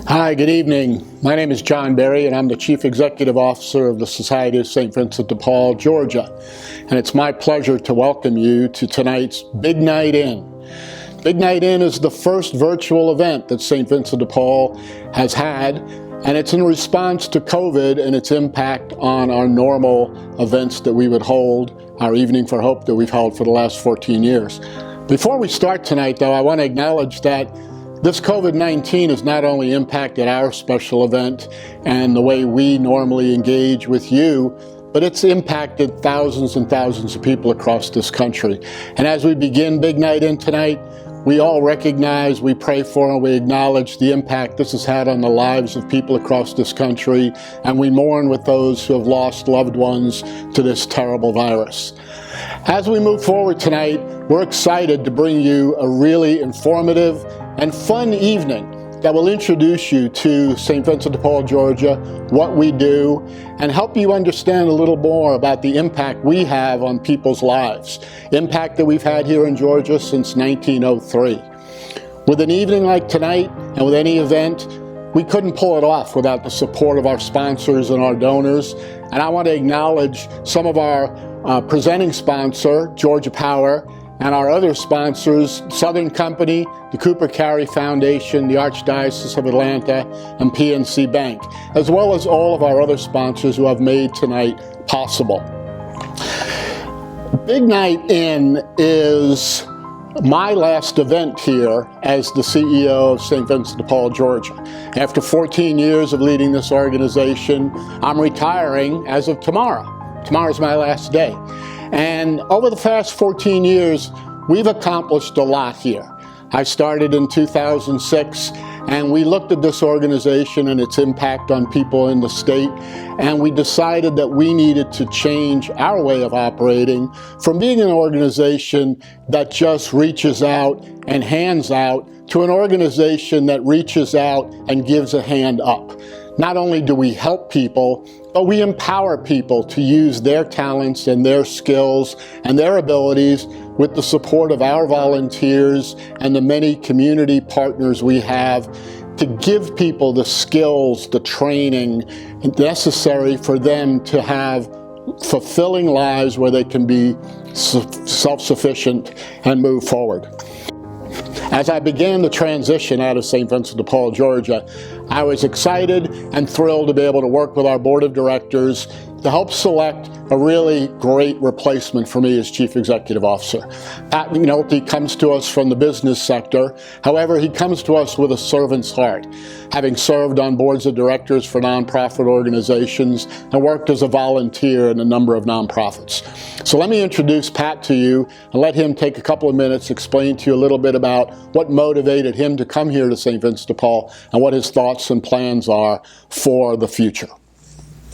Hi, good evening. My name is John Berry, and I'm the Chief Executive Officer of the Society of St. Vincent de Paul, Georgia. And it's my pleasure to welcome you to tonight's Big Night In. Big Night In is the first virtual event that St. Vincent de Paul has had, and it's in response to COVID and its impact on our normal events that we would hold, our Evening for Hope that we've held for the last 14 years. Before we start tonight, though, I want to acknowledge that this COVID-19 has not only impacted our special event and the way we normally engage with you, but it's impacted thousands and thousands of people across this country. And as we begin Big Night In tonight, we all recognize, we pray for, and we acknowledge the impact this has had on the lives of people across this country, and we mourn with those who have lost loved ones to this terrible virus. As we move forward tonight, we're excited to bring you a really informative and fun evening that will introduce you to St. Vincent de Paul, Georgia, what we do, and help you understand a little more about the impact we have on people's lives, impact that we've had here in Georgia since 1903. With an evening like tonight, and with any event, we couldn't pull it off without the support of our sponsors and our donors, and I want to acknowledge some of our presenting sponsor, Georgia Power, and our other sponsors, Southern Company, the Cooper Carey Foundation, the Archdiocese of Atlanta, and PNC Bank, as well as all of our other sponsors who have made tonight possible. Big Night In is my last event here as the CEO of St. Vincent de Paul, Georgia. After 14 years of leading this organization, I'm retiring as of tomorrow. Tomorrow's my last day. And over the past 14 years, we've accomplished a lot here. I started in 2006, and we looked at this organization and its impact on people in the state, and we decided that we needed to change our way of operating from being an organization that just reaches out and hands out to an organization that reaches out and gives a hand up. Not only do we help people, but we empower people to use their talents and their skills and their abilities with the support of our volunteers and the many community partners we have to give people the skills, the training necessary for them to have fulfilling lives where they can be self-sufficient and move forward. As I began the transition out of St. Vincent de Paul, Georgia, I was excited and thrilled to be able to work with our board of directors to help select a really great replacement for me as Chief Executive Officer. Pat McNulty comes to us from the business sector. However, he comes to us with a servant's heart, having served on boards of directors for nonprofit organizations and worked as a volunteer in a number of nonprofits. So let me introduce Pat to you and let him take a couple of minutes, explain to you a little bit about what motivated him to come here to St. Vincent de Paul and what his thoughts and plans are for the future.